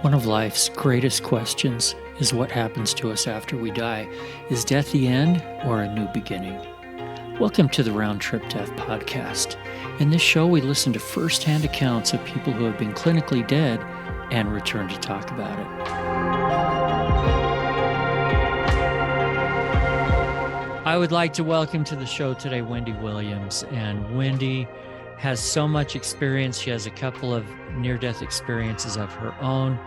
One of life's greatest questions is what happens to us after we die. Is death the end or a new beginning? Welcome to the Round Trip Death podcast. In this show, we listen to firsthand accounts of people who have been clinically dead and return to talk about it. I would like to welcome to the show today Wendy Williams. And Wendy has so much experience. She has a couple of near-death experiences of her own.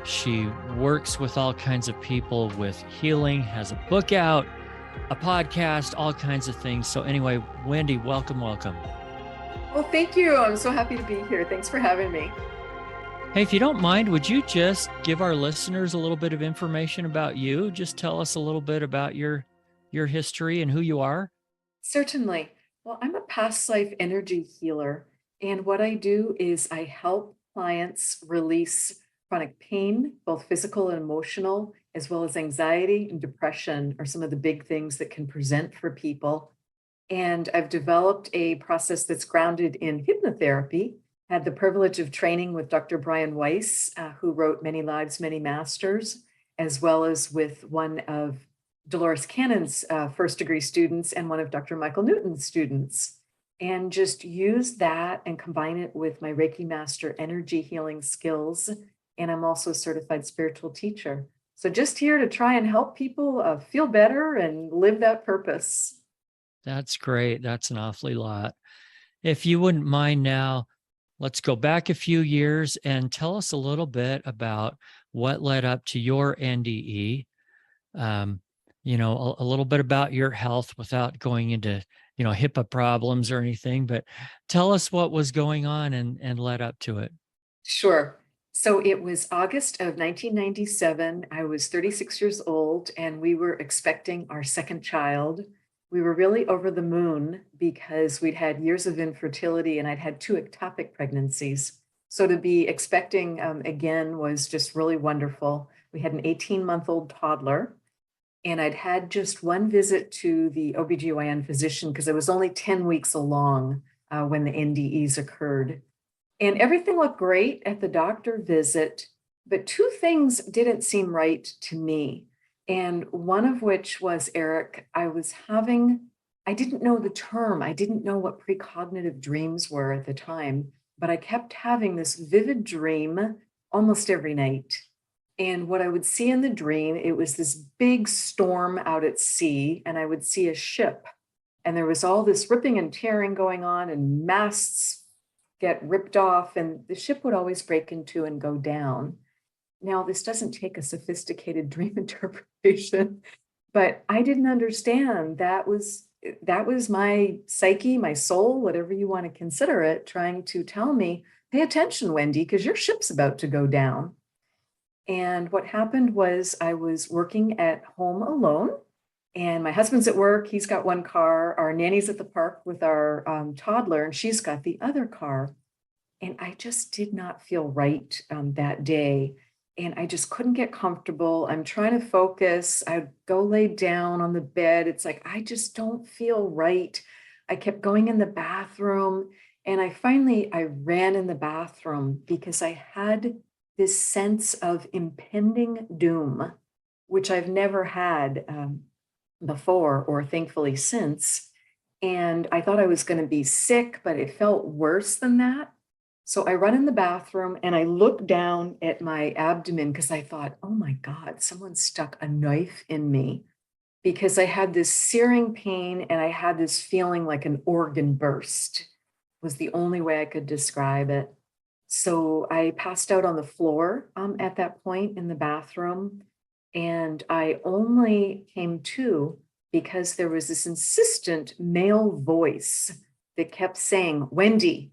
She works with all kinds of people with healing, has a book out, a podcast, all kinds of things. So anyway, Wendy, welcome. Well, thank you. I'm so happy to be here. Thanks for having me. Hey, if you don't mind, would you just give our listeners a little bit of information about you? Just tell us a little bit about your history and who you are. Certainly. Well, I'm a past life energy healer. And what I do is I help clients release chronic pain, both physical and emotional, as well as anxiety and depression are some of the big things that can present for people. And I've developed a process that's grounded in hypnotherapy. Had the privilege of training with Dr. Brian Weiss, who wrote Many Lives, Many Masters, as well as with one of Dolores Cannon's first degree students and one of Dr. Michael Newton's students, and just use that and combine it with my Reiki Master energy healing skills. And I'm also a certified spiritual teacher. So just here to try and help people feel better and live that purpose. That's great. That's an awfully lot. If you wouldn't mind now, let's go back a few years and tell us a little bit about what led up to your NDE. A little bit about your health without going into, HIPAA problems or anything, but tell us what was going on and led up to it. Sure. So it was August of 1997. I was 36 years old and we were expecting our second child. We were really over the moon because we'd had years of infertility and I'd had 2 ectopic pregnancies. So to be expecting again was just really wonderful. We had an 18-month-old toddler. And I'd had just one visit to the OBGYN physician because I was only 10 weeks along when the NDEs occurred. And everything looked great at the doctor visit, but 2 things didn't seem right to me. And one of which was, Eric, I didn't know the term. I didn't know what precognitive dreams were at the time, but I kept having this vivid dream almost every night. And what I would see in the dream, it was this big storm out at sea, and I would see a ship. And there was all this ripping and tearing going on, and masts get ripped off, and the ship would always break in two and go down. Now, this doesn't take a sophisticated dream interpretation, but I didn't understand. That was my psyche, my soul, whatever you want to consider it, trying to tell me, pay attention, Wendy, because your ship's about to go down. And what happened was I was working at home alone and my husband's at work. He's got one car. Our nanny's at the park with our toddler and she's got the other car. And I just did not feel right that day. And I just couldn't get comfortable. I'm trying to focus. I'd go lay down on the bed. It's like, I just don't feel right. I kept going in the bathroom and I ran in the bathroom because I had this sense of impending doom, which I've never had before or thankfully since. And I thought I was going to be sick, but it felt worse than that. So I run in the bathroom and I look down at my abdomen because I thought, oh my God, someone stuck a knife in me because I had this searing pain and I had this feeling like an organ burst was the only way I could describe it. So I passed out on the floor at that point in the bathroom, and I only came to because there was this insistent male voice that kept saying, Wendy,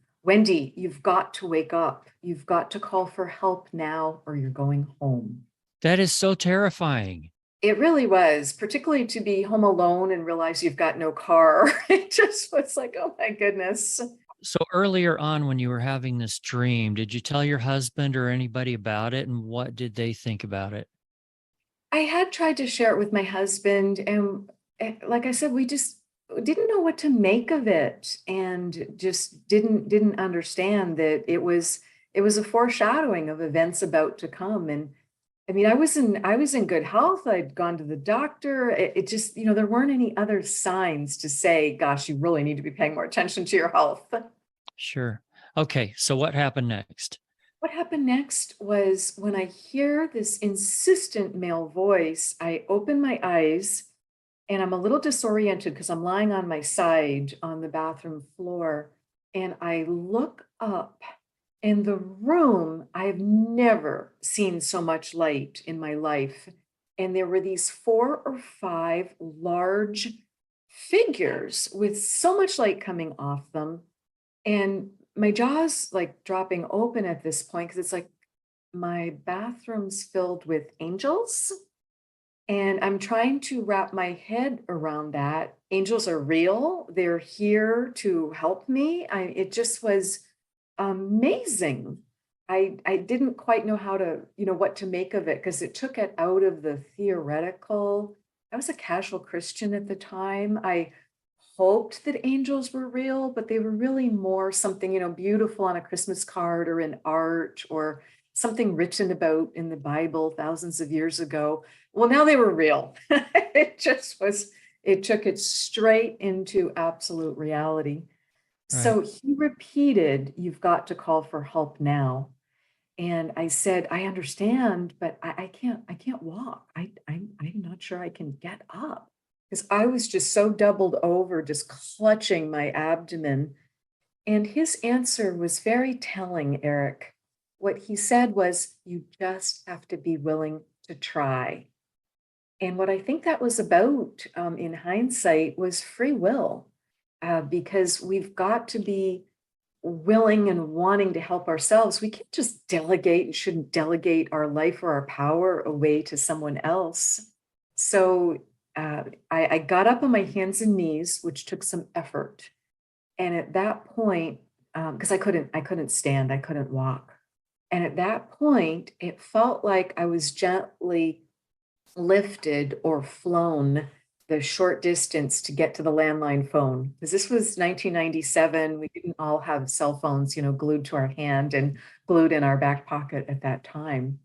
you've got to wake up. You've got to call for help now or you're going home. That is so terrifying. It really was, particularly to be home alone and realize you've got no car. It just was like, oh my goodness. So earlier on when you were having this dream, did you tell your husband or anybody about it? And what did they think about it? I had tried to share it with my husband. And like I said, we just didn't know what to make of it and just didn't understand that it was it was a foreshadowing of events about to come. And I mean, I was in good health. I'd gone to the doctor. It just, there weren't any other signs to say, gosh, you really need to be paying more attention to your health. Sure. Okay. So what happened next? What happened next was when I hear this insistent male voice, I open my eyes and I'm a little disoriented because I'm lying on my side on the bathroom floor. And I look up in the room. I've never seen so much light in my life. And there were these 4 or 5 large figures with so much light coming off them. And my jaw's like dropping open at this point because it's like my bathroom's filled with angels. And I'm trying to wrap my head around that. Angels are real. They're here to help me. It just was amazing. I didn't quite know how to, what to make of it because it took it out of the theoretical. I was a casual Christian at the time. I hoped that angels were real, but they were really more something, beautiful on a Christmas card or in art or something written about in the Bible thousands of years ago. Well, now they were real. It took it straight into absolute reality. Right. So he repeated, "You've got to call for help now." And I said, "I understand, but I can't walk. I'm not sure I can get up." Because I was just so doubled over, just clutching my abdomen. And his answer was very telling, Eric. What he said was, "You just have to be willing to try." And what I think that was about, in hindsight, was free will, because we've got to be willing and wanting to help ourselves. We can't just delegate and shouldn't delegate our life or our power away to someone else. So I got up on my hands and knees, which took some effort. And at that point, because I couldn't stand, I couldn't walk. And at that point, it felt like I was gently lifted or flown the short distance to get to the landline phone. Because this was 1997. We didn't all have cell phones, glued to our hand and glued in our back pocket at that time.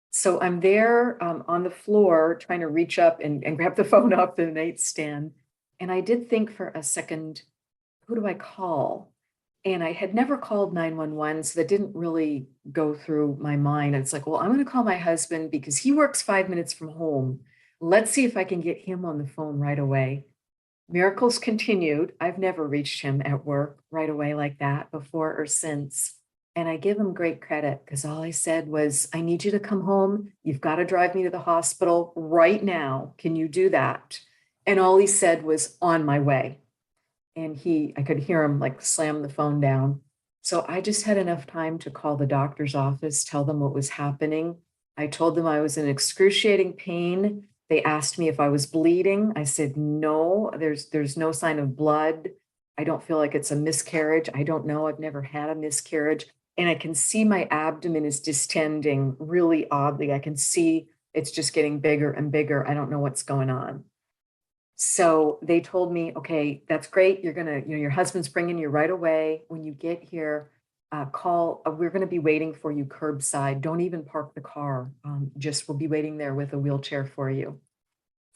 So I'm there on the floor trying to reach up and grab the phone off the nightstand. And I did think for a second, who do I call? And I had never called 911, so that didn't really go through my mind. It's like, well, I'm going to call my husband because he works 5 minutes from home. Let's see if I can get him on the phone right away. Miracles continued. I've never reached him at work right away like that before or since. And I give him great credit because all I said was, "I need you to come home. You've got to drive me to the hospital right now. Can you do that?" And all he said was, "On my way." And I could hear him like slam the phone down. So I just had enough time to call the doctor's office, tell them what was happening. I told them I was in excruciating pain. They asked me if I was bleeding. I said, "No, there's no sign of blood. I don't feel like it's a miscarriage. I don't know. I've never had a miscarriage." And I can see my abdomen is distending really oddly. I can see it's just getting bigger and bigger. I don't know what's going on. So they told me, "Okay, that's great. Your husband's bringing you right away. When you get here, we're going to be waiting for you curbside. Don't even park the car. Just we'll be waiting there with a wheelchair for you."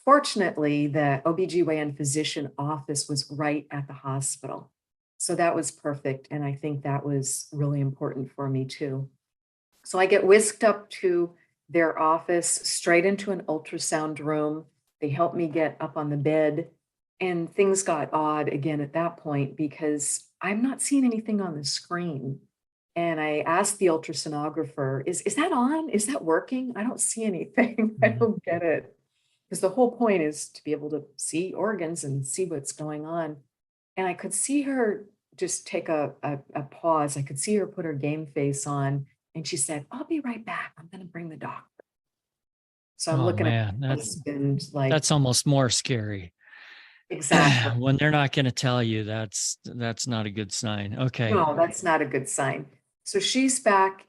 Fortunately, the OBGYN physician office was right at the hospital. So that was perfect. And I think that was really important for me too. So I get whisked up to their office, straight into an ultrasound room. They helped me get up on the bed. And things got odd again at that point because I'm not seeing anything on the screen. And I asked the ultrasonographer, is that on? Is that working? I don't see anything. I Mhm. don't get it. Because the whole point is to be able to see organs and see what's going on. And I could see her just take a pause. I could see her put her game face on. And she said, "I'll be right back. I'm going to bring the doctor." So I'm Oh looking at man, my husband like, that's almost more scary. exactly. When they're not going to tell you, that's not a good sign. Okay. No, that's not a good sign. So she's back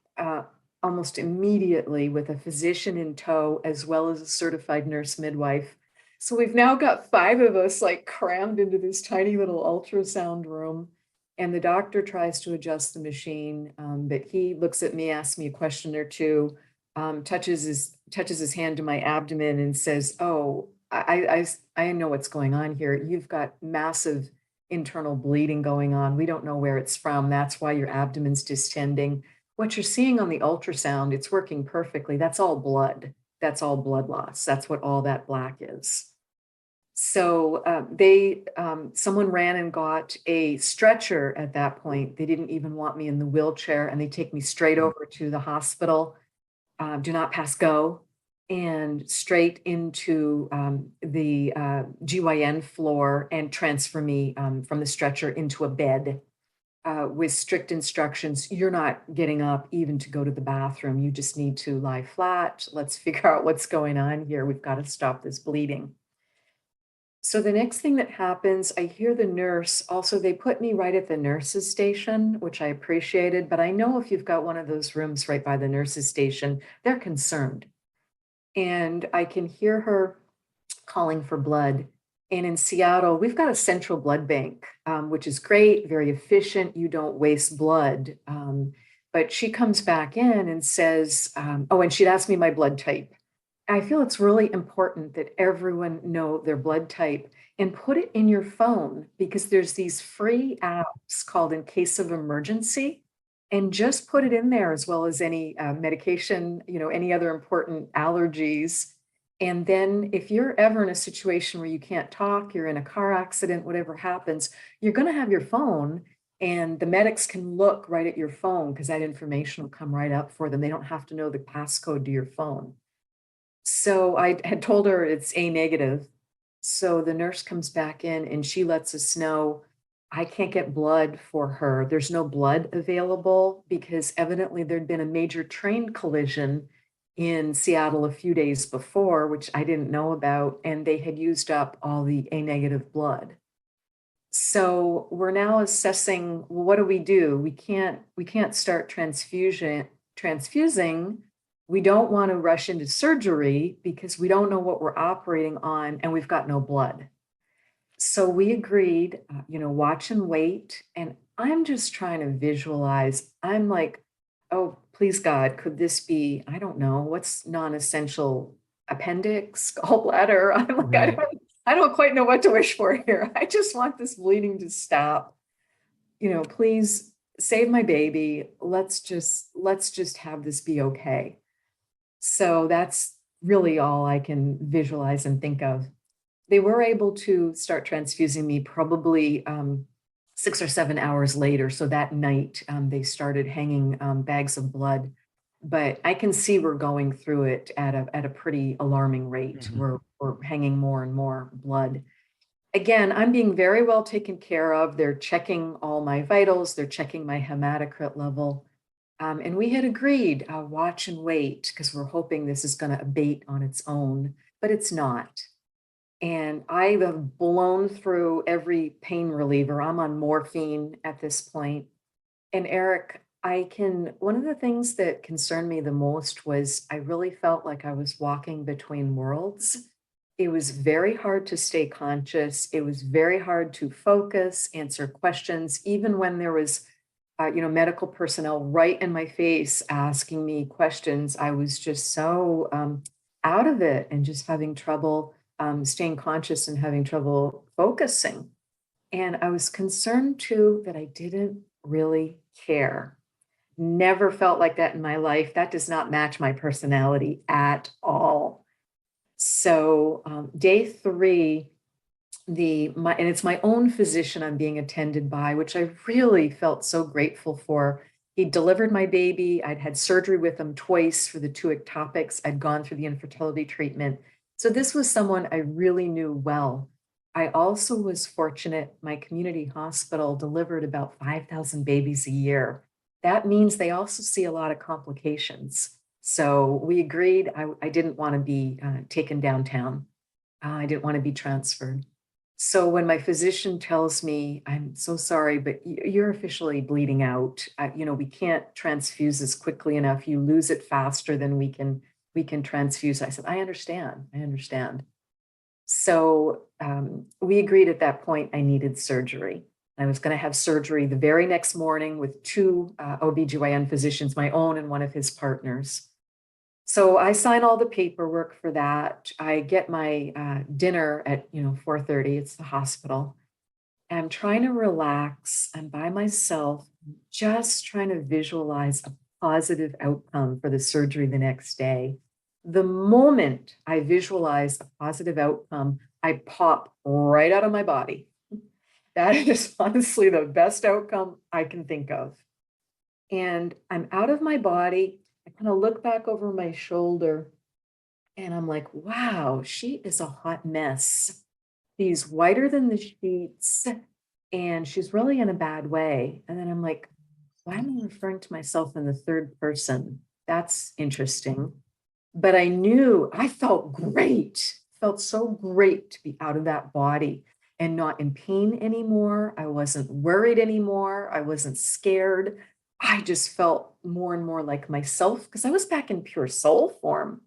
almost immediately with a physician in tow, as well as a certified nurse midwife. So we've now got 5 of us like crammed into this tiny little ultrasound room. And the doctor tries to adjust the machine, but he looks at me, asks me a question or two, touches his hand to my abdomen and says, "Oh, I know what's going on here. You've got massive internal bleeding going on. We don't know where it's from. That's why your abdomen's distending. What you're seeing on the ultrasound, it's working perfectly. That's all blood. That's all blood loss. That's what all that black is." So someone ran and got a stretcher at that point. They didn't even want me in the wheelchair, and they take me straight over to the hospital, do not pass go, and straight into the GYN floor and transfer me from the stretcher into a bed with strict instructions. You're not getting up even to go to the bathroom. You just need to lie flat. Let's figure out what's going on here. We've got to stop this bleeding. So the next thing that happens, I hear the nurse. Also, they put me right at the nurse's station, which I appreciated, but I know if you've got one of those rooms right by the nurse's station, they're concerned. And I can hear her calling for blood. And in Seattle, we've got a central blood bank, which is great, very efficient. You don't waste blood. But she comes back in and says, oh, and she'd asked me my blood type. I feel it's really important that everyone know their blood type and put it in your phone, because there's these free apps called In Case of Emergency, and just put it in there, as well as any medication, any other important allergies. And then if you're ever in a situation where you can't talk, you're in a car accident, whatever happens, you're going to have your phone, and the medics can look right at your phone because that information will come right up for them. They don't have to know the passcode to your phone. So I had told her it's A negative. So the nurse comes back in and she lets us know I can't get blood for her. There's no blood available because evidently there'd been a major train collision in Seattle a few days before, which I didn't know about, and they had used up all the A negative blood. So we're now assessing, well, what do? We can't start transfusing. We don't want to rush into surgery because we don't know what we're operating on and we've got no blood. So we agreed, watch and wait. And I'm just trying to visualize. I'm like, oh, please God, could this be, I don't know, what's non-essential appendix, gallbladder? I'm like, Right. I don't quite know what to wish for here. I just want this bleeding to stop. Please save my baby. Let's just have this be okay. So that's really all I can visualize and think of. They were able to start transfusing me probably 6 or 7 hours later. So that night, they started hanging bags of blood. But I can see we're going through it at a pretty alarming rate. Mhm. We're hanging more and more blood. Again, I'm being very well taken care of. They're checking all my vitals. They're checking my hematocrit level. And we had agreed, watch and wait, because we're hoping this is going to abate on its own, but it's not. And I have blown through every pain reliever. I'm on morphine at this point. And Eric, one of the things that concerned me the most was I really felt like I was walking between worlds. It was very hard to stay conscious. It was very hard to focus, answer questions, even when there was medical personnel right in my face asking me questions. I was just so out of it and just having trouble staying conscious and having trouble focusing. And I was concerned too that I didn't really care. Never felt like that in my life. That does not match my personality at all. So day 3, and it's my own physician I'm being attended by, which I really felt so grateful for. He delivered my baby. I'd had surgery with him twice for the 2 ectopics. I'd gone through the infertility treatment. So this was someone I really knew well. I also was fortunate. My community hospital delivered about 5,000 babies a year. That means they also see a lot of complications. So we agreed I didn't want to be taken downtown. I didn't want to be transferred. So when my physician tells me, I'm so sorry, but you're officially bleeding out. We can't transfuse as quickly enough. You lose it faster than we can transfuse. I said, I understand. So we agreed at that point I needed surgery. I was going to have surgery the very next morning with two OBGYN physicians, my own and one of his partners. So I sign all the paperwork for that. I get my dinner at 4:30. It's the hospital. I'm trying to relax. I'm by myself, just trying to visualize a positive outcome for the surgery the next day. The moment I visualize a positive outcome, I pop right out of my body. That is honestly the best outcome I can think of. And I'm out of my body. I kind of look back over my shoulder and I'm like, wow, she is a hot mess. She's whiter than the sheets and she's really in a bad way. And then I'm like, why am I referring to myself in the third person? That's interesting. But I knew I felt great, felt so great to be out of that body and not in pain anymore. I wasn't worried anymore. I wasn't scared. I just felt more and more like myself because I was back in pure soul form.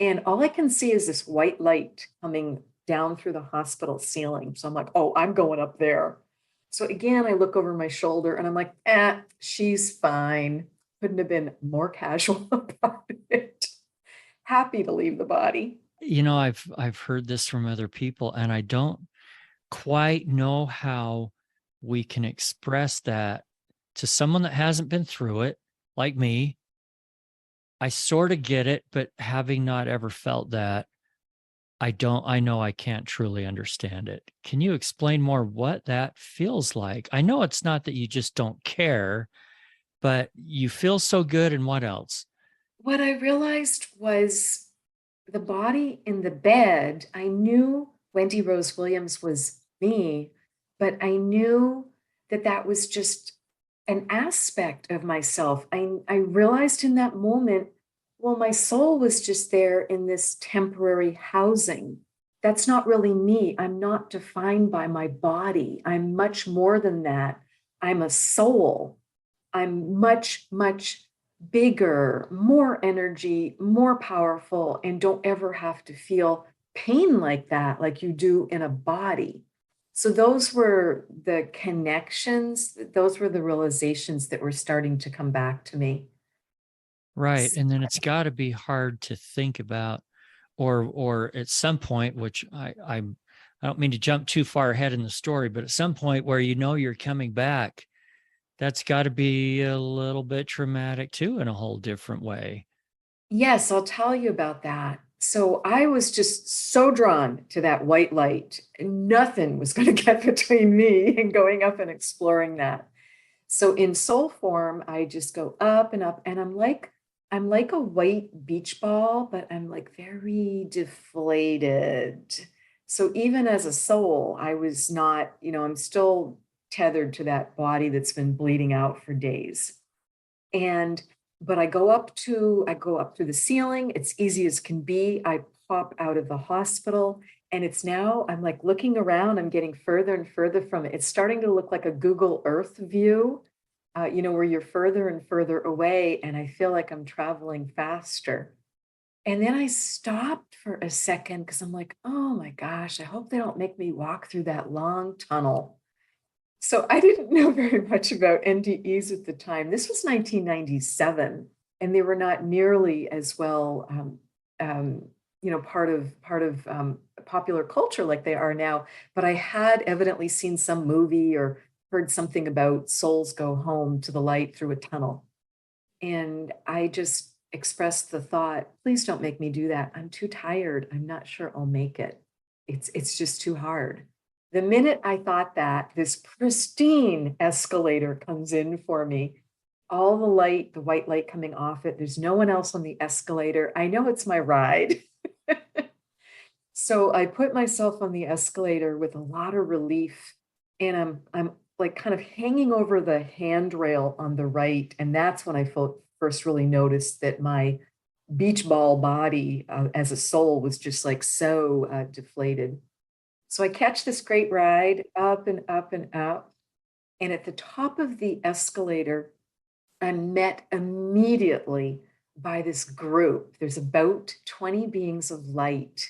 And all I can see is this white light coming down through the hospital ceiling. So I'm like, oh, I'm going up there. So again, I look over my shoulder and I'm like, she's fine. Couldn't have been more casual about it. Happy to leave the body. I've heard this from other people, and I don't quite know how we can express that to someone that hasn't been through it, like me. I sort of get it, but having not ever felt that, I know I can't truly understand it. Can you explain more what that feels like? I know it's not that you just don't care, but you feel so good, and what else? What I realized was the body in the bed. I knew Wendy Rose Williams was me, but I knew that that was just an aspect of myself. I realized in that moment, well, my soul was just there in this temporary housing. That's not really me. I'm not defined by my body. I'm much more than that. I'm a soul. I'm much, much bigger, more energy, more powerful, and don't ever have to feel pain like that, like you do in a body. So those were the connections, those were the realizations that were starting to come back to me. Right. And then it's got to be hard to think about, or at some point, which I don't mean to jump too far ahead in the story, but at some point where you're coming back, that's got to be a little bit traumatic too, in a whole different way. Yes, I'll tell you about that. So I was just so drawn to that white light. Nothing was going to get between me and going up and exploring that. So in soul form, I just go up, and I'm like a white beach ball, but I'm like very deflated. So even as a soul, I was not, I'm still tethered to that body that's been bleeding out for days. And but I go up through the ceiling. It's easy as can be. I pop out of the hospital and it's now I'm like looking around, I'm getting further and further from it. It's starting to look like a Google Earth view, where you're further and further away, and I feel like I'm traveling faster. And then I stopped for a second because I'm like, oh my gosh, I hope they don't make me walk through that long tunnel. So I didn't know very much about NDEs at the time. This was 1997, and they were not nearly as well, part of popular culture like they are now. But I had evidently seen some movie or heard something about souls go home to the light through a tunnel, and I just expressed the thought, please don't make me do that. I'm too tired. I'm not sure I'll make it. It's just too hard. The minute I thought that, this pristine escalator comes in for me. All the light, the white light coming off it. There's no one else on the escalator. I know it's my ride. So I put myself on the escalator with a lot of relief, and I'm like kind of hanging over the handrail on the right, and that's when I first really noticed that my beach ball body as a soul was just like so deflated. So I catch this great ride up and up and up. And at the top of the escalator, I'm met immediately by this group. There's about 20 beings of light.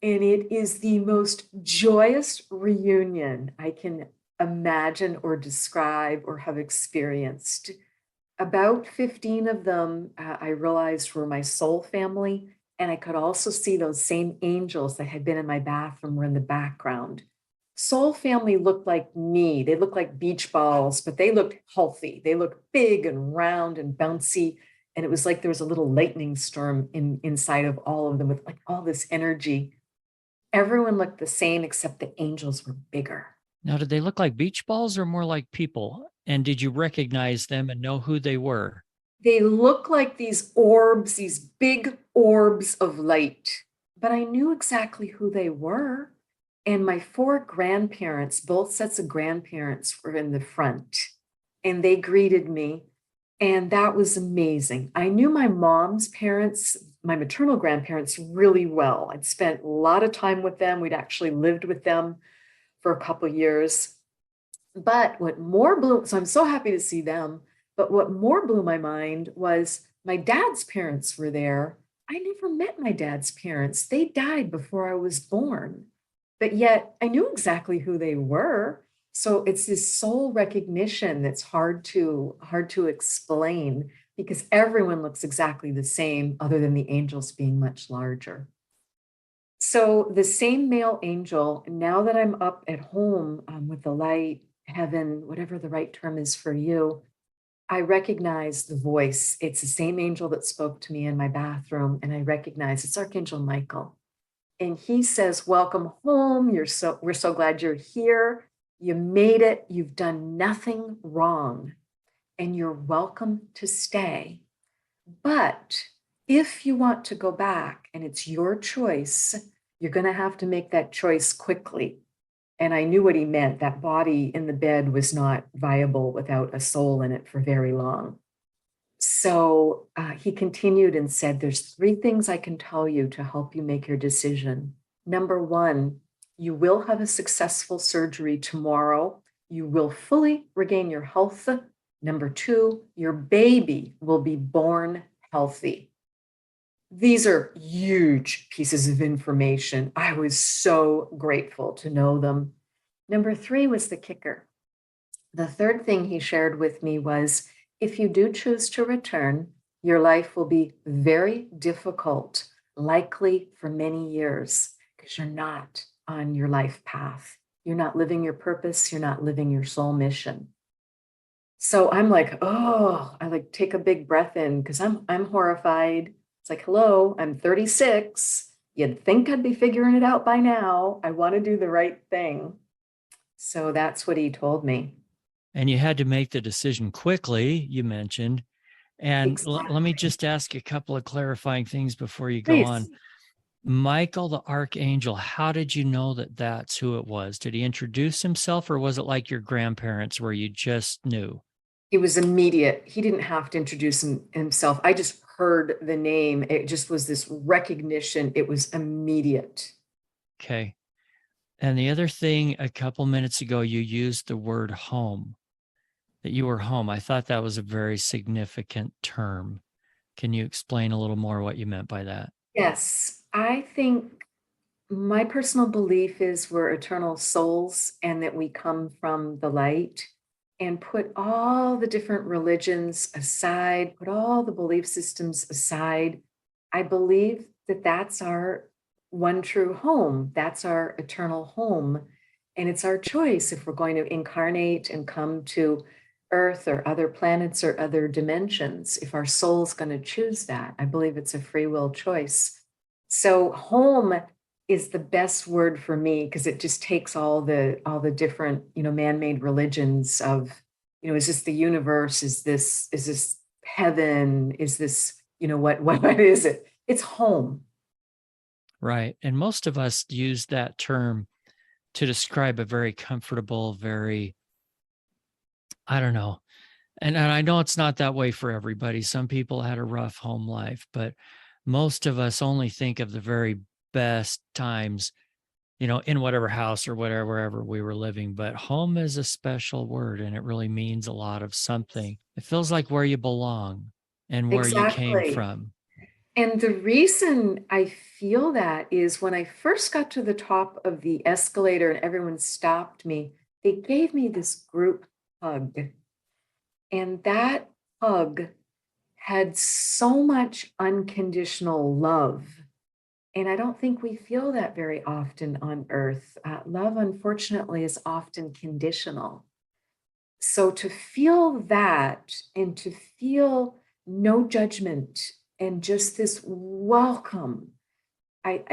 And it is the most joyous reunion I can imagine or describe or have experienced. About 15 of them, I realized were my soul family. And I could also see those same angels that had been in my bathroom were in the background. Soul family looked like me. They looked like beach balls, but they looked healthy. They looked big and round and bouncy. And it was like there was a little lightning storm inside of all of them with like all this energy. Everyone looked the same except the angels were bigger. Now, did they look like beach balls or more like people? And did you recognize them and know who they were? They look like these orbs, these big orbs of light, but I knew exactly who they were. And my four grandparents, both sets of grandparents, were in the front and they greeted me. And that was amazing. I knew my mom's parents, my maternal grandparents, really well. I'd spent a lot of time with them. We'd actually lived with them for a couple years. But what more blew, so I'm so happy to see them. But what more blew my mind was my dad's parents were there. I never met my dad's parents. They died before I was born. But yet I knew exactly who they were. So it's this soul recognition that's hard to explain because everyone looks exactly the same other than the angels being much larger. So the same male angel, now that I'm up at home with the light, heaven, whatever the right term is for you, I recognize the voice. It's the same angel that spoke to me in my bathroom, and I recognize it's Archangel Michael. And he says, "Welcome home. We're so glad you're here. You made it. You've done nothing wrong, and you're welcome to stay. But if you want to go back and it's your choice, you're going to have to make that choice quickly." And I knew what he meant. That body in the bed was not viable without a soul in it for very long. So he continued and said, "There's three things I can tell you to help you make your decision. Number one, you will have a successful surgery tomorrow. You will fully regain your health. Number two, your baby will be born healthy." These are huge pieces of information. I was so grateful to know them. Number three was the kicker. The third thing he shared with me was, if you do choose to return, your life will be very difficult, likely for many years, because you're not on your life path. You're not living your purpose. You're not living your soul mission. So I'm like, oh, I like take a big breath in because I'm horrified. It's like, hello, I'm 36. You'd think I'd be figuring it out by now. I want to do the right thing. So that's what he told me. And you had to make the decision quickly, you mentioned. And let me Exactly. just ask a couple of clarifying things before you go on. Please. Michael the Archangel, how did you know that that's who it was? Did he introduce himself or was it like your grandparents where you just knew? It was immediate. He didn't have to introduce himself. I just heard the name. It just was this recognition. It was immediate. Okay. And the other thing, a couple minutes ago, you used the word home, that you were home. I thought that was a very significant term. Can you explain a little more what you meant by that? Yes, I think my personal belief is we're eternal souls and that we come from the light, and put all the different religions aside, put all the belief systems aside. I believe that that's our one true home. That's our eternal home. And it's our choice if we're going to incarnate and come to Earth or other planets or other dimensions, if our soul's going to choose that. I believe it's a free will choice. So home is the best word for me because it just takes all the different, man-made religions of, is this the universe? Is this heaven? Is this, what is it? It's home. Right. And most of us use that term to describe a very comfortable, very, I don't know. And I know it's not that way for everybody. Some people had a rough home life, but most of us only think of the very best times, in whatever house or whatever, wherever we were living. But home is a special word and it really means a lot of something. It feels like where you belong and where you came Exactly. from. And the reason I feel that is when I first got to the top of the escalator and everyone stopped me, they gave me this group hug. And that hug had so much unconditional love. And I don't think we feel that very often on earth. Love, unfortunately, is often conditional. So to feel that and to feel no judgment and just this welcome, I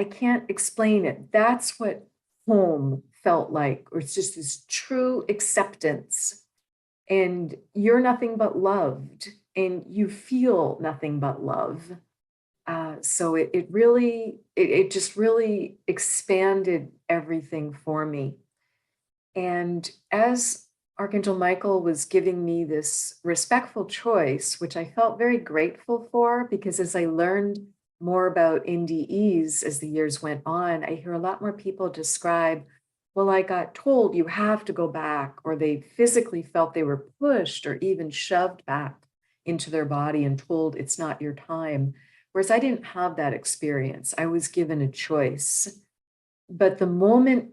can't explain it. That's what home felt like, or it's just this true acceptance. And you're nothing but loved, and you feel nothing but love. So it just really expanded everything for me. And as Archangel Michael was giving me this respectful choice, which I felt very grateful for, because as I learned more about NDEs as the years went on, I hear a lot more people describe, well, I got told you have to go back, or they physically felt they were pushed or even shoved back into their body and told it's not your time. Whereas I didn't have that experience. I was given a choice. But the moment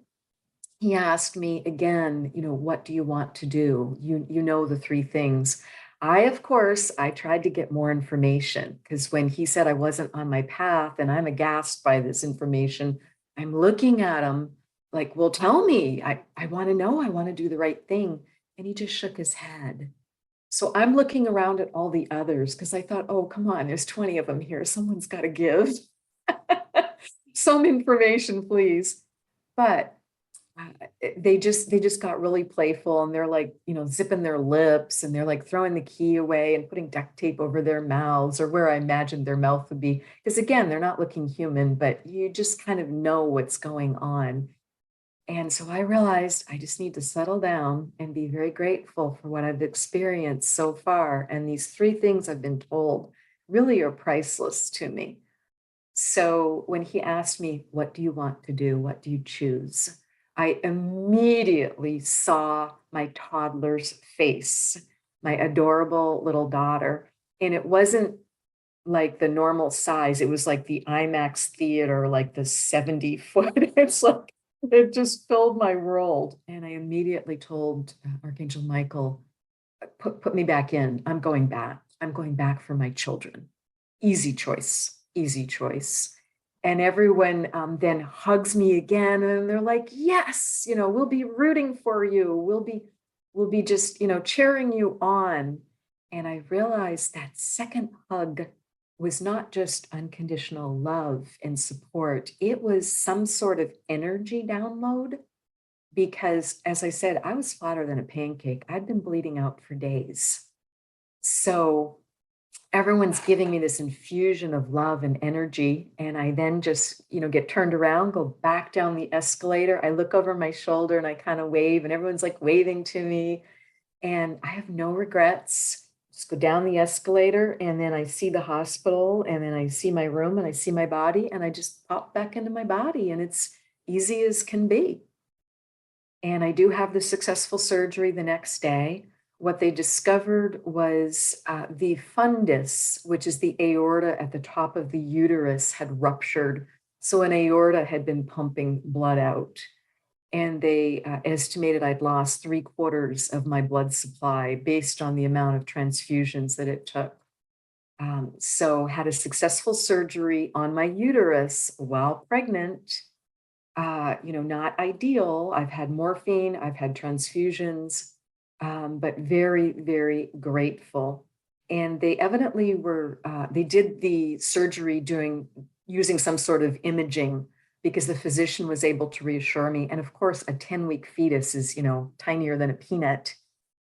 he asked me again, what do you want to do? You know the three things. Of course, I tried to get more information, because when he said I wasn't on my path and I'm aghast by this information, I'm looking at him like, well, tell me. I want to know. I want to do the right thing. And he just shook his head. So I'm looking around at all the others because I thought, oh, come on, there's 20 of them here. Someone's got to give some information, please. But they just got really playful, and they're like, zipping their lips, and they're like throwing the key away and putting duct tape over their mouths, or where I imagined their mouth would be. Because again, they're not looking human, but you just kind of know what's going on. And so I realized I just need to settle down and be very grateful for what I've experienced so far. And these three things I've been told really are priceless to me. So when he asked me, what do you want to do? What do you choose? I immediately saw my toddler's face, my adorable little daughter. And it wasn't like the normal size. It was like the IMAX theater, like the 70-foot. It's like, it just filled my world. And I immediately told Archangel Michael, put me back in. I'm going back. I'm going back for my children. Easy choice, easy choice. And everyone then hugs me again, and they're like, yes, we'll be rooting for you. We'll be just, cheering you on. And I realized that second hug was not just unconditional love and support. It was some sort of energy download, because as I said, I was flatter than a pancake. I'd been bleeding out for days. So everyone's giving me this infusion of love and energy. And I then just, get turned around, go back down the escalator. I look over my shoulder and I kind of wave, and everyone's like waving to me. And I have no regrets. Just go down the escalator, and then I see the hospital, and then I see my room, and I see my body, and I just pop back into my body, and it's easy as can be. And I do have the successful surgery the next day. What they discovered was the fundus, which is the aorta at the top of the uterus, had ruptured. So an aorta had been pumping blood out. And they estimated I'd lost 3/4 of my blood supply based on the amount of transfusions that it took. So had a successful surgery on my uterus while pregnant. Not ideal. I've had morphine, I've had transfusions, but very, very grateful. And they evidently they did the surgery using some sort of imaging, because the physician was able to reassure me. And of course, a 10-week fetus is, tinier than a peanut.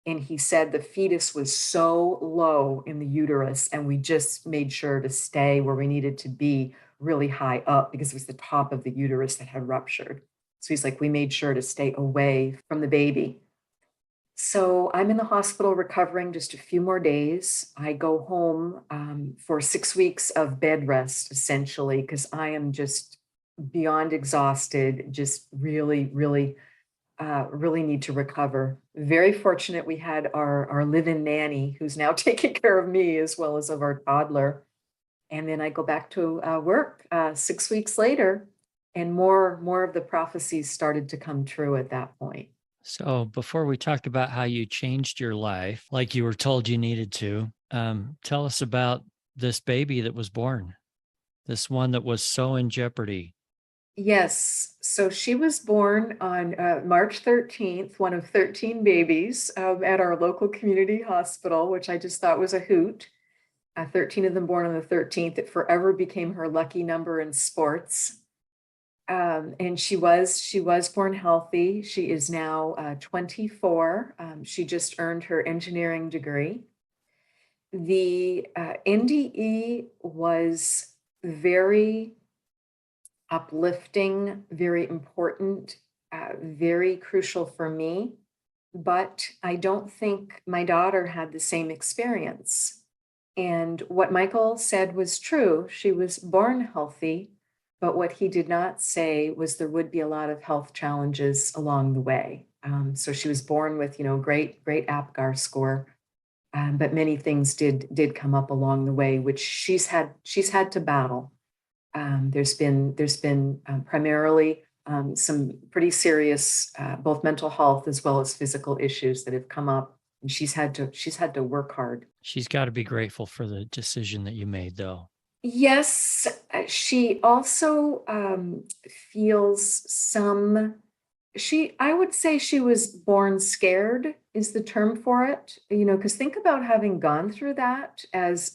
And he said the fetus was so low in the uterus, and we just made sure to stay where we needed to be, really high up, because it was the top of the uterus that had ruptured. So he's like, we made sure to stay away from the baby. So I'm in the hospital recovering just a few more days. I go home for 6 weeks of bed rest, essentially, because I am just beyond exhausted, just really, really, really need to recover. Very fortunate we had our live-in nanny, who's now taking care of me as well as of our toddler. And then I go back to work 6 weeks later, and more of the prophecies started to come true at that point. So, before we talk about how you changed your life, like you were told you needed to, tell us about this baby that was born, this one that was so in jeopardy. Yes, so she was born on March 13th, one of 13 babies at our local community hospital, which I just thought was a hoot. 13 of them born on the 13th. It forever became her lucky number in sports. And she was born healthy. She is now 24. She just earned her engineering degree. The NDE was very uplifting, very important, very crucial for me. But I don't think my daughter had the same experience. And what Michael said was true. She was born healthy, but what he did not say was there would be a lot of health challenges along the way. So she was born with, great APGAR score, but many things did come up along the way, which she's had to battle. There's been primarily some pretty serious both mental health as well as physical issues that have come up, and she's had to work hard. She's got to be grateful for the decision that you made, though. Yes, she also feels some. I would say she was born scared is the term for it. Because think about having gone through that as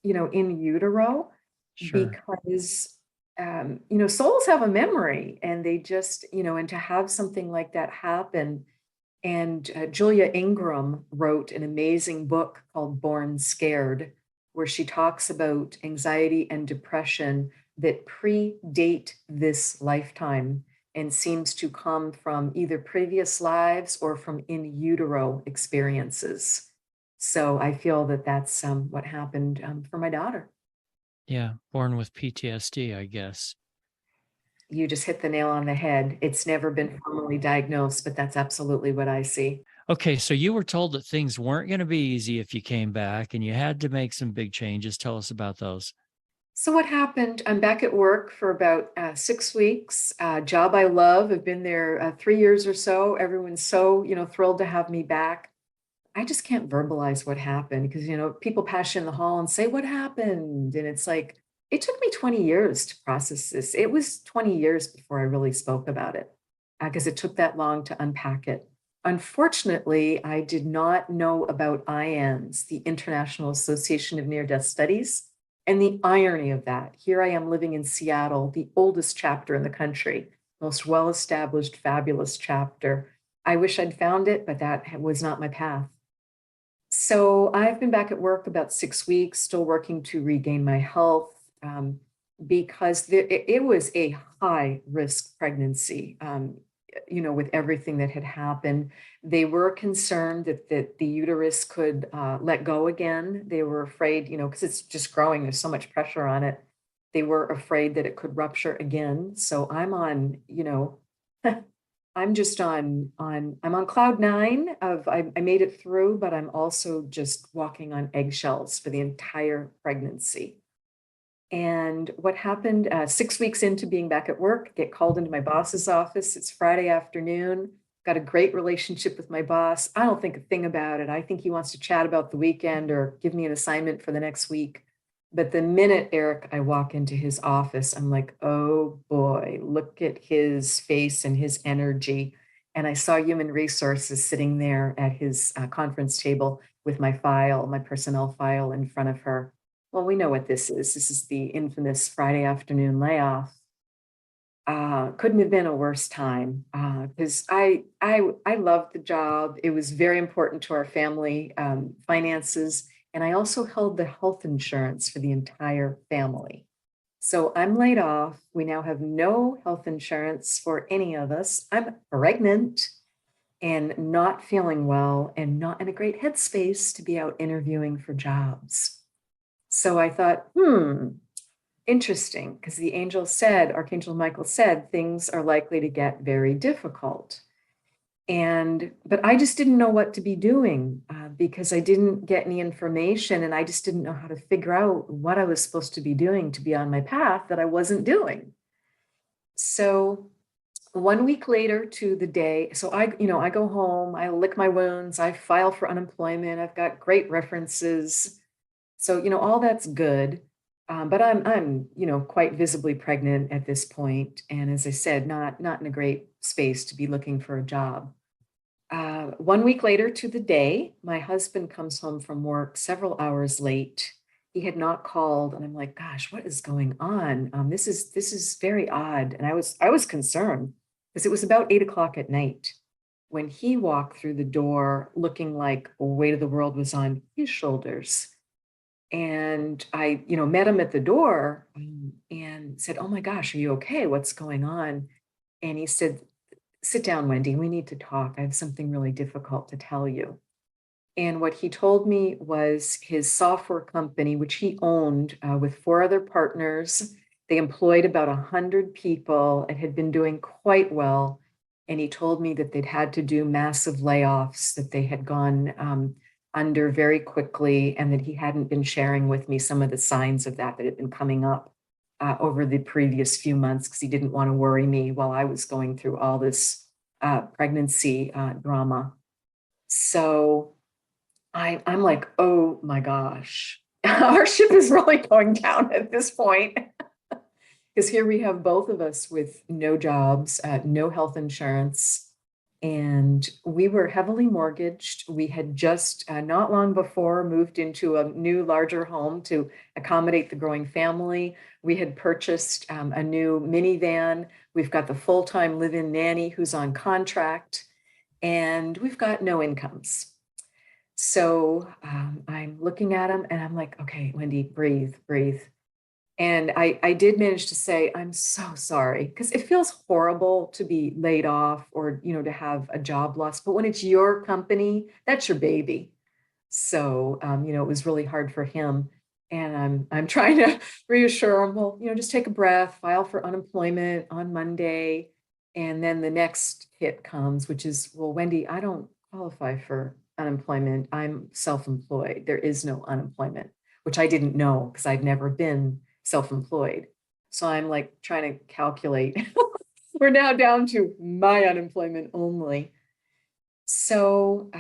in utero, Sure. because souls have a memory, and they just and to have something like that happen. And Julia Ingram wrote an amazing book called Born Scared, where she talks about anxiety and depression that predate this lifetime and seems to come from either previous lives or from in utero experiences. So I feel that that's what happened for my daughter. Yeah. Born with PTSD, I guess. You just hit the nail on the head. It's never been formally diagnosed, but that's absolutely what I see. Okay. So, you were told that things weren't going to be easy if you came back and you had to make some big changes. Tell us about those. So what happened? I'm back at work for about 6 weeks. Job I love. I've been there 3 years or so. Everyone's so thrilled to have me back. I just can't verbalize what happened because people pass you in the hall and say what happened, and it's like it took me 20 years to process this. It was 20 years before I really spoke about it because it took that long to unpack it. Unfortunately, I did not know about IANS, the International Association of Near-Death Studies. And the irony of that, here I am living in Seattle, the oldest chapter in the country, most well-established, fabulous chapter. I wish I'd found it, but that was not my path. So I've been back at work about 6 weeks, still working to regain my health, because it was a high risk pregnancy. With everything that had happened, they were concerned that the uterus could let go again. They were afraid, because it's just growing, there's so much pressure on it. They were afraid that it could rupture again. So I'm on, I'm just I'm on cloud nine of I made it through, but I'm also just walking on eggshells for the entire pregnancy. And what happened 6 weeks into being back at work, get called into my boss's office. It's Friday afternoon. Got a great relationship with my boss. I don't think a thing about it. I think he wants to chat about the weekend or give me an assignment for the next week. But the minute, Eric, I walk into his office, I'm like, oh boy, look at his face and his energy. And I saw human resources sitting there at his conference table with my personnel file in front of her. Well, we know what this is. This is the infamous Friday afternoon layoff. Couldn't have been a worse time because I loved the job. It was very important to our family finances, and I also held the health insurance for the entire family. So I'm laid off. We now have no health insurance for any of us. I'm pregnant and not feeling well and not in a great headspace to be out interviewing for jobs. So I thought, interesting, because Archangel Michael said, things are likely to get very difficult. But I just didn't know what to be doing because I didn't get any information, and I just didn't know how to figure out what I was supposed to be doing to be on my path that I wasn't doing. So 1 week later to the day, so I go home, I lick my wounds, I file for unemployment, I've got great references. So, all that's good. But I'm quite visibly pregnant at this point. And as I said, not in a great space to be looking for a job. 1 week later to the day, my husband comes home from work several hours late. He had not called, and I'm like, "Gosh, what is going on? This is very odd." And I was concerned because it was about 8 o'clock at night when he walked through the door, looking like a weight of the world was on his shoulders. And I, met him at the door, and said, "Oh my gosh, are you okay? What's going on?" And he said, "Sit down, Wendy. We need to talk. I have something really difficult to tell you." And what he told me was his software company, which he owned with four other partners. They employed about 100 people. It had been doing quite well. And he told me that they'd had to do massive layoffs, that they had gone under very quickly, and that he hadn't been sharing with me some of the signs of that had been coming up over the previous few months, because he didn't want to worry me while I was going through all this pregnancy drama. So I'm like, oh my gosh, our ship is really going down at this point. Because here we have both of us with no jobs, no health insurance, and we were heavily mortgaged. We had just not long before moved into a new, larger home to accommodate the growing family. We had purchased a new minivan. We've got the full-time live-in nanny who's on contract, and we've got no incomes. So I'm looking at him and I'm like, "Okay, Wendy, breathe, breathe." And I did manage to say, "I'm so sorry," because it feels horrible to be laid off or, to have a job loss. But when it's your company, that's your baby. So, it was really hard for him. And I'm trying to reassure him, well, just take a breath, file for unemployment on Monday. And then the next hit comes, which is, "Well, Wendy, I don't qualify for unemployment. I'm self-employed. There is no unemployment," which I didn't know because I'd never been self-employed. So I'm like trying to calculate. We're now down to my unemployment only. So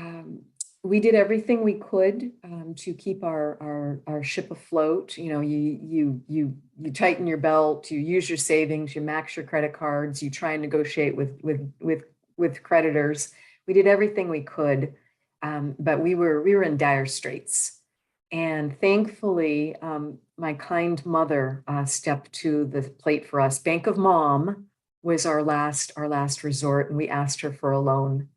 we did everything we could to keep our ship afloat. You tighten your belt, you use your savings, you max your credit cards, you try and negotiate with creditors. We did everything we could, but we were in dire straits. And thankfully, my kind mother stepped to the plate for us. Bank of Mom was our last resort, and we asked her for a loan.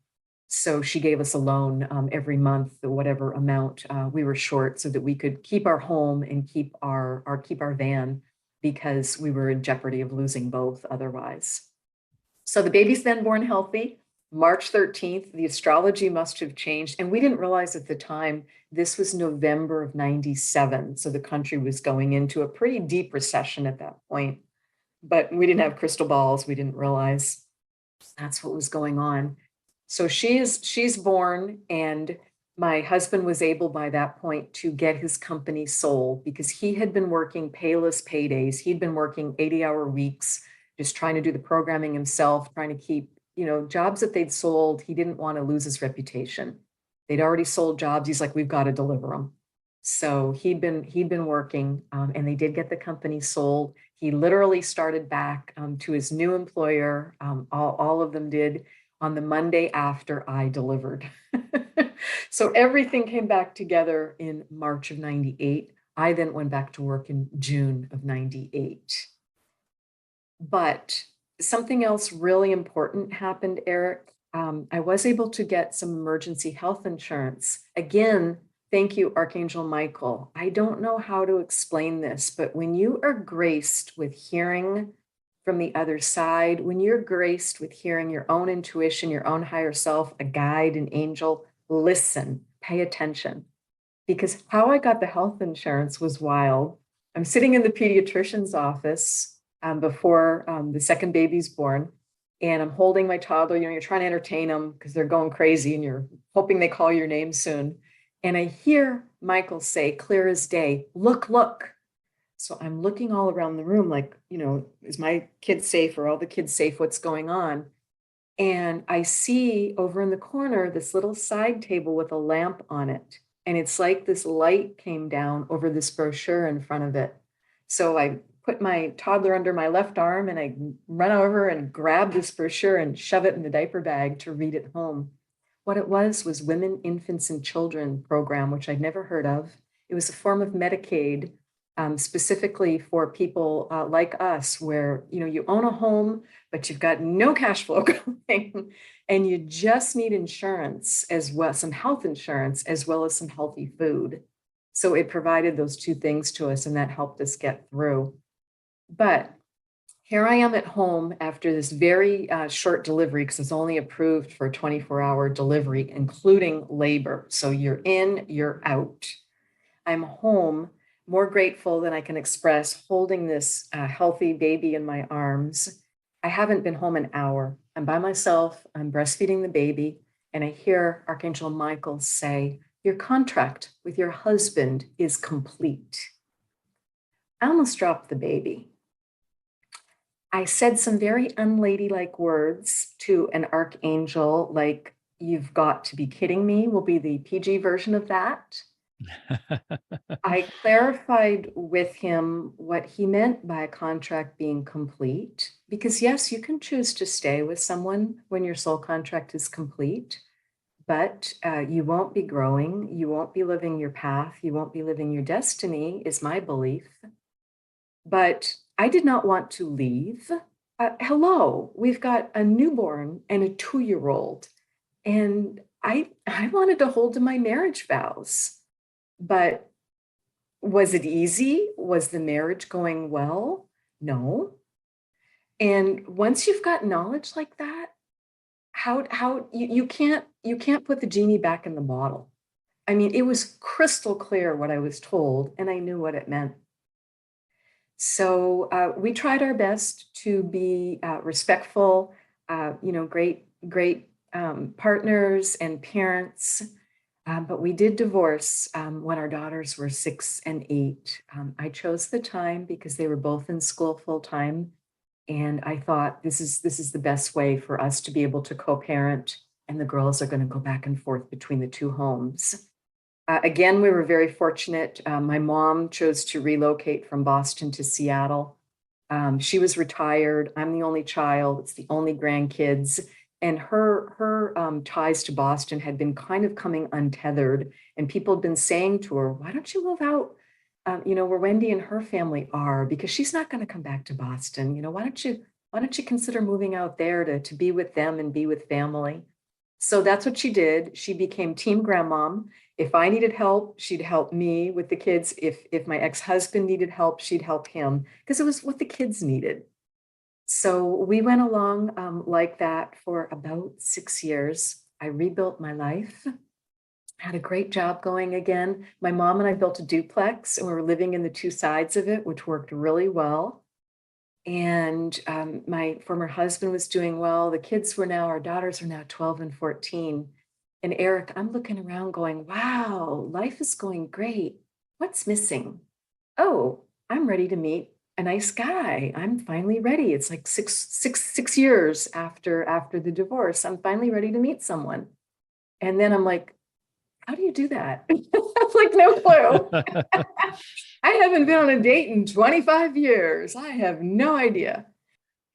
So she gave us a loan every month, whatever amount we were short, so that we could keep our home and keep our van, because we were in jeopardy of losing both otherwise. So the baby's then born healthy. March 13th, the astrology must have changed. And we didn't realize at the time, this was November of 97. So the country was going into a pretty deep recession at that point. But we didn't have crystal balls. We didn't realize that's what was going on. So she's born, and my husband was able by that point to get his company sold, because he had been working payless paydays. He'd been working 80-hour weeks, just trying to do the programming himself, trying to keep, jobs that they'd sold. He didn't want to lose his reputation. They'd already sold jobs. He's like, "We've got to deliver them." So he'd been working, and they did get the company sold. He literally started back to his new employer. All of them did, on the Monday after I delivered. So everything came back together in March of 98. I then went back to work in June of 98. But something else really important happened, Eric. I was able to get some emergency health insurance. Again, thank you, Archangel Michael. I don't know how to explain this, but when you are graced with hearing from the other side, when you're graced with hearing your own intuition, your own higher self, a guide, an angel, listen, pay attention. Because how I got the health insurance was wild. I'm sitting in the pediatrician's office before the second baby's born, and I'm holding my toddler. You're trying to entertain them because they're going crazy, and you're hoping they call your name soon. And I hear Michael say, clear as day, "Look, look." So I'm looking all around the room like, is my kid safe? Are all the kids safe? What's going on? And I see over in the corner this little side table with a lamp on it. And it's like this light came down over this brochure in front of it. So I put my toddler under my left arm and I run over and grab this brochure and shove it in the diaper bag to read it home. What it was Women, Infants, and Children program, which I'd never heard of. It was a form of Medicaid, specifically for people like us, where you own a home, but you've got no cash flow going, and you just need insurance as well, some health insurance, as well as some healthy food. So it provided those two things to us, and that helped us get through. But here I am at home after this very short delivery, because it's only approved for a 24-hour delivery, including labor. So you're in, you're out. I'm home, more grateful than I can express, holding this healthy baby in my arms. I haven't been home an hour. I'm by myself. I'm breastfeeding the baby. And I hear Archangel Michael say, your contract with your husband is complete. I almost dropped the baby. I said some very unladylike words to an archangel, like, you've got to be kidding me, will be the PG version of that. I clarified with him what he meant by a contract being complete, because yes, you can choose to stay with someone when your soul contract is complete, but you won't be growing, you won't be living your path, you won't be living your destiny, is my belief. But I did not want to leave. Hello, we've got a newborn and a 2-year-old, and I wanted to hold to my marriage vows. But was it easy? Was the marriage going well? No. And once you've got knowledge like that, how you can't put the genie back in the bottle. I mean, it was crystal clear what I was told, and I knew what it meant. So we tried our best to be respectful, great partners and parents. But we did divorce when our daughters were 6 and 8. I chose the time because they were both in school full time. And I thought this is the best way for us to be able to co-parent, and the girls are going to go back and forth between the two homes. Again, we were very fortunate. My mom chose to relocate from Boston to Seattle. She was retired. I'm the only child. It's the only grandkids. And her ties to Boston had been kind of coming untethered. And people had been saying to her, why don't you move out, where Wendy and her family are, because she's not going to come back to Boston. Why don't you consider moving out there to be with them and be with family? So that's what she did. She became team grandmom. If I needed help, she'd help me with the kids. If my ex-husband needed help, she'd help him, because it was what the kids needed. So we went along like that for about 6 years. I rebuilt my life, had a great job going again. My mom and I built a duplex, and we were living in the two sides of it, which worked really well. And my former husband was doing well. The kids our daughters are now 12 and 14. And Eric, I'm looking around going, wow, life is going great. What's missing? Oh, I'm ready to meet a nice guy. I'm finally ready. It's like six years after the divorce. I'm finally ready to meet someone. And then I'm like, how do you do that? I'm like, no clue. I haven't been on a date in 25 years. I have no idea.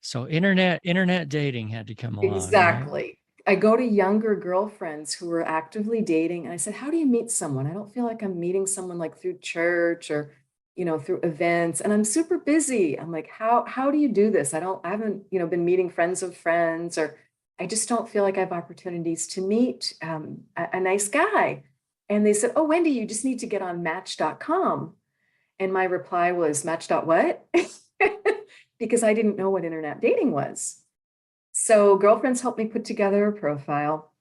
So internet dating had to come along. Exactly. Right? I go to younger girlfriends who were actively dating, and I said, how do you meet someone? I don't feel like I'm meeting someone like through church or, through events, and I'm super busy. I'm like, how do you do this? I haven't, been meeting friends of friends, or I just don't feel like I have opportunities to meet a nice guy. And they said, oh, Wendy, you just need to get on Match.com. And my reply was, Match.what? Because I didn't know what internet dating was. So girlfriends helped me put together a profile,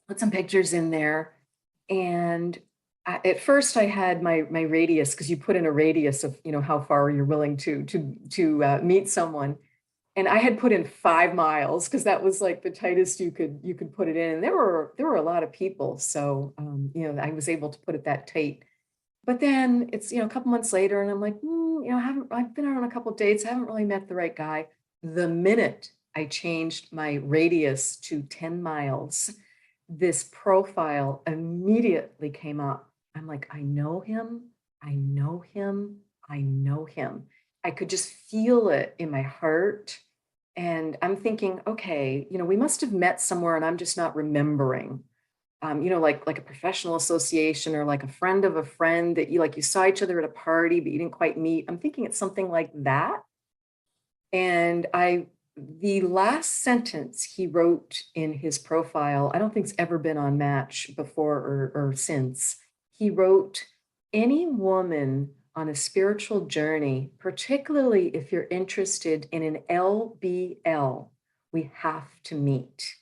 put some pictures in there. And at first I had my radius, because you put in a radius of, how far you're willing to meet someone. And I had put in 5 miles, because that was like the tightest you could put it in. And there were a lot of people. So, I was able to put it that tight. But then it's, a couple months later, and I'm like, I've been on a couple of dates, haven't really met the right guy. The minute I changed my radius to 10 miles, this profile immediately came up. I'm like, I know him, I know him, I know him. I could just feel it in my heart. And I'm thinking, okay, we must have met somewhere and I'm just not remembering. Like a professional association or like a friend of a friend that you saw each other at a party, but you didn't quite meet. I'm thinking it's something like that. And the last sentence he wrote in his profile, I don't think it's ever been on Match before or since. He wrote, any woman on a spiritual journey, particularly if you're interested in an LBL, we have to meet.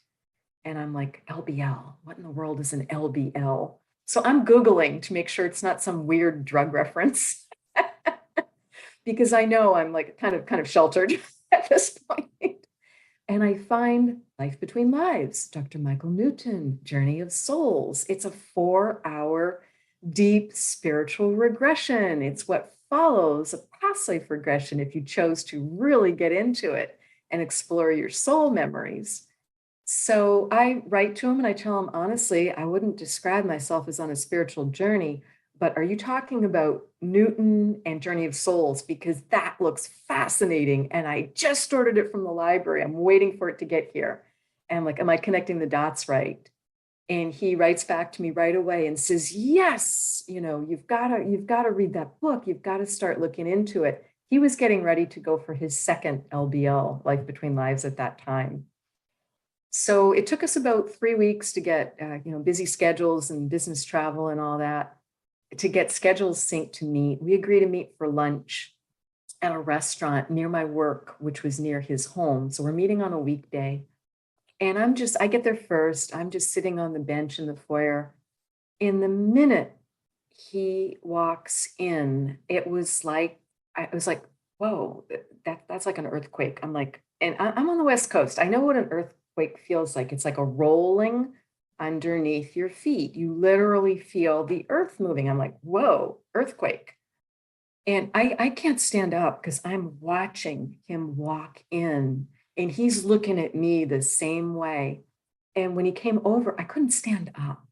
And I'm like, LBL, what in the world is an LBL? So I'm Googling to make sure it's not some weird drug reference because I know I'm like kind of sheltered at this point. And I find Life Between Lives, Dr. Michael Newton, Journey of Souls. It's a 4-hour deep spiritual regression. It's what follows a past life regression if you chose to really get into it and explore your soul memories. So I write to him and I tell him, honestly, I wouldn't describe myself as on a spiritual journey, but are you talking about Newton and Journey of Souls? Because that looks fascinating. And I just ordered it from the library. I'm waiting for it to get here. And I'm like, am I connecting the dots right? And he writes back to me right away and says, yes, you've got to read that book. You've got to start looking into it. He was getting ready to go for his second LBL, Life Between Lives, at that time. So it took us about 3 weeks to get, busy schedules and business travel and all that, to get schedules synced to meet. We agreed to meet for lunch at a restaurant near my work, which was near his home. So we're meeting on a weekday. And I get there first. I'm just sitting on the bench in the foyer. In the minute he walks in, it was like, whoa, that's like an earthquake. I'm like, and I'm on the West Coast. I know what an earthquake feels like. It's like a rolling underneath your feet. You literally feel the earth moving. I'm like, whoa, earthquake. And I can't stand up because I'm watching him walk in and he's looking at me the same way. And when he came over, I couldn't stand up.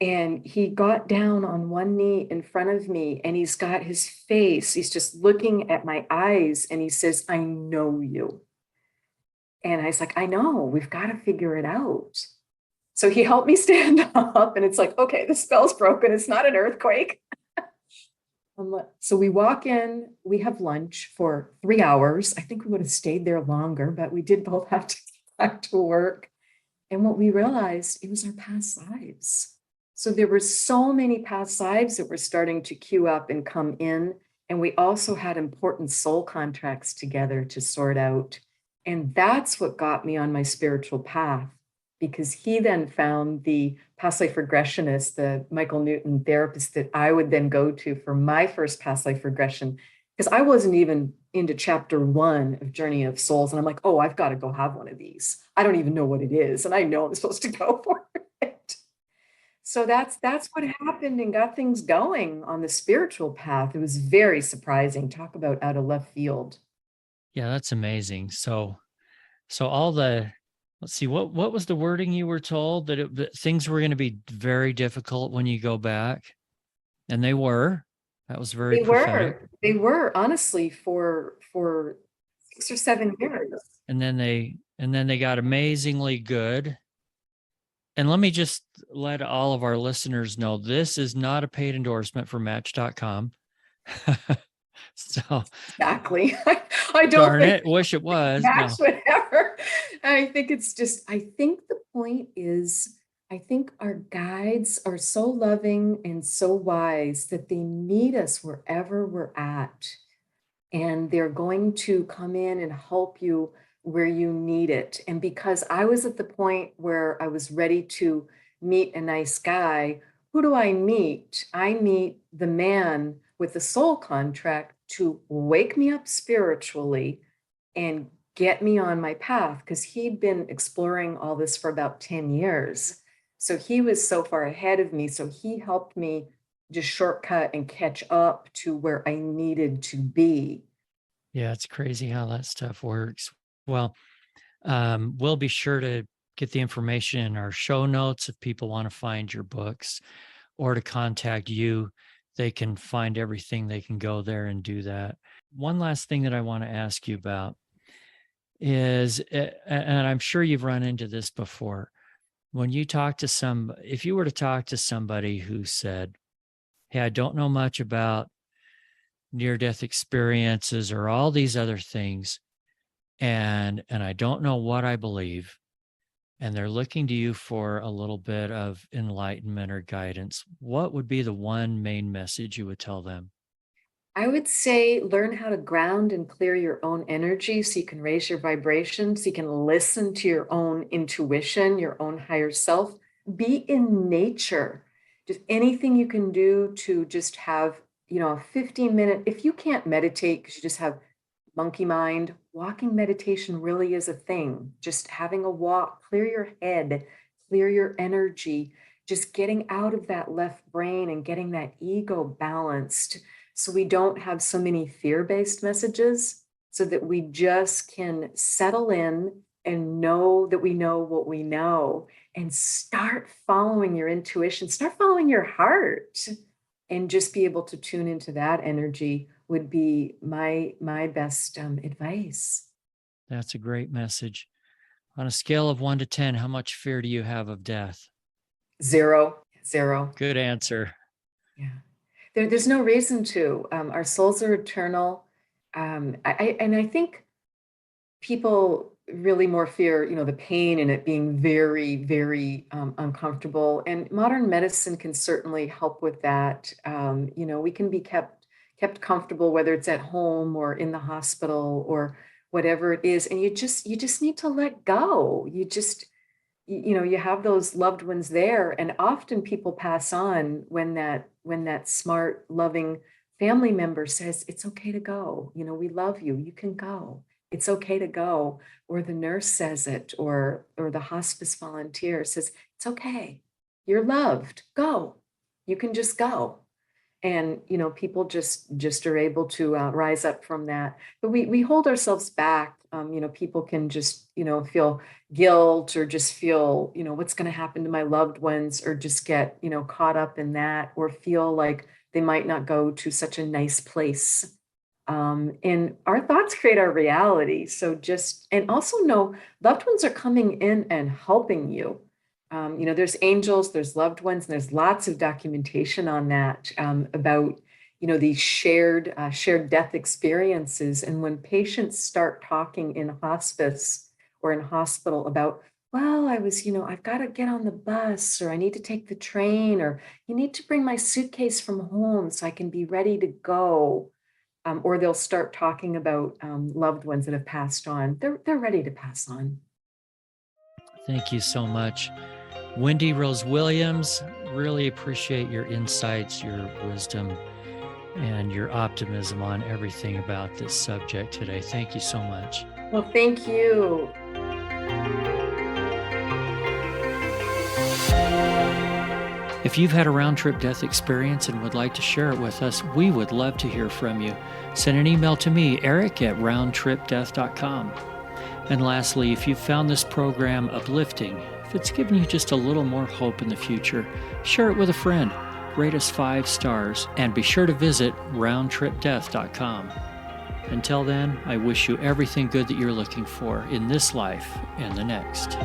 And he got down on one knee in front of me and he's got his face, he's just looking at my eyes and he says, I know you. And I was like, I know, we've got to figure it out. So he helped me stand up and it's like, okay, the spell's broken. It's not an earthquake. So we walk in, we have lunch for 3 hours. I think we would have stayed there longer, but we did both have to get back to work. And what we realized, it was our past lives. So there were so many past lives that were starting to queue up and come in. And we also had important soul contracts together to sort out. And that's what got me on my spiritual path, because he then found the past life regressionist, the Michael Newton therapist that I would then go to for my first past life regression, because I wasn't even into chapter 1 of Journey of Souls. And I'm like, oh, I've got to go have one of these. I don't even know what it is. And I know I'm supposed to go for it. So that's what happened and got things going on the spiritual path. It was very surprising. Talk about out of left field. Yeah, that's amazing. So let's see, what was the wording you were told that things were going to be very difficult when you go back? And they were. That was very prophetic. They were honestly for 6 or 7 years. And then they got amazingly good. And let me just let all of our listeners know, this is not a paid endorsement for Match.com. So exactly. I don't darn it, wish it was. Match, no. Whatever. I think the point is, I think our guides are so loving and so wise that they meet us wherever we're at. And they're going to come in and help you where you need it. And because I was at the point where I was ready to meet a nice guy, who do I meet? I meet the man with the soul contract to wake me up spiritually and get me on my path, because he'd been exploring all this for about 10 years. So he was so far ahead of me. So he helped me just shortcut and catch up to where I needed to be. Yeah, it's crazy how that stuff works. Well, we'll be sure to get the information in our show notes if people want to find your books or to contact you. They can find everything. They can go there and do that. One last thing that I want to ask you about is, and I'm sure you've run into this before, when you talk to if you were to talk to somebody who said, "Hey, I don't know much about near death experiences or all these other things, and I don't know what I believe," and they're looking to you for a little bit of enlightenment or guidance, what would be the one main message you would tell them? I would say learn how to ground and clear your own energy so you can raise your vibration, so you can listen to your own intuition, your own higher self. Be in nature. Just anything you can do to just have, a 15-minute, if you can't meditate because you just have monkey mind, walking meditation really is a thing. Just having a walk, clear your head, clear your energy, just getting out of that left brain and getting that ego balanced so we don't have so many fear-based messages, so that we just can settle in and know that we know what we know and start following your intuition, start following your heart, and just be able to tune into that energy would be my best advice. That's a great message. On a scale of 1 to 10, how much fear do you have of death? Zero, zero. Good answer. Yeah. There's no reason to. Our souls are eternal. And I think people really more fear, the pain and it being very, very uncomfortable. And modern medicine can certainly help with that. We can be kept comfortable, whether it's at home or in the hospital or whatever it is. And you just need to let go. You have those loved ones there, and often people pass on when that smart loving family member says it's okay to go, we love you, you can go, it's okay to go, or the nurse says it, or the hospice volunteer says it's okay, you're loved, go, you can just go. And people just are able to rise up from that, but we hold ourselves back. People can just feel guilt or just feel what's going to happen to my loved ones, or just get caught up in that, or feel like they might not go to such a nice place. And our thoughts create our reality, so just, and also know loved ones are coming in and helping you. There's angels, there's loved ones, and there's lots of documentation on that, about, these shared death experiences. And when patients start talking in hospice or in hospital about, well, I've got to get on the bus, or I need to take the train, or you need to bring my suitcase from home so I can be ready to go. Or they'll start talking about loved ones that have passed on. They're ready to pass on. Thank you so much. Wendy Rose Williams, really appreciate your insights, your wisdom, and your optimism on everything about this subject today. Thank you so much. Well, thank you. If you've had a round trip death experience and would like to share it with us, we would love to hear from you. Send an email to me, eric@roundtripdeath.com. And lastly, if you've found this program uplifting, if it's given you just a little more hope in the future, share it with a friend, rate us 5 stars, and be sure to visit roundtripdeath.com. Until then, I wish you everything good that you're looking for in this life and the next.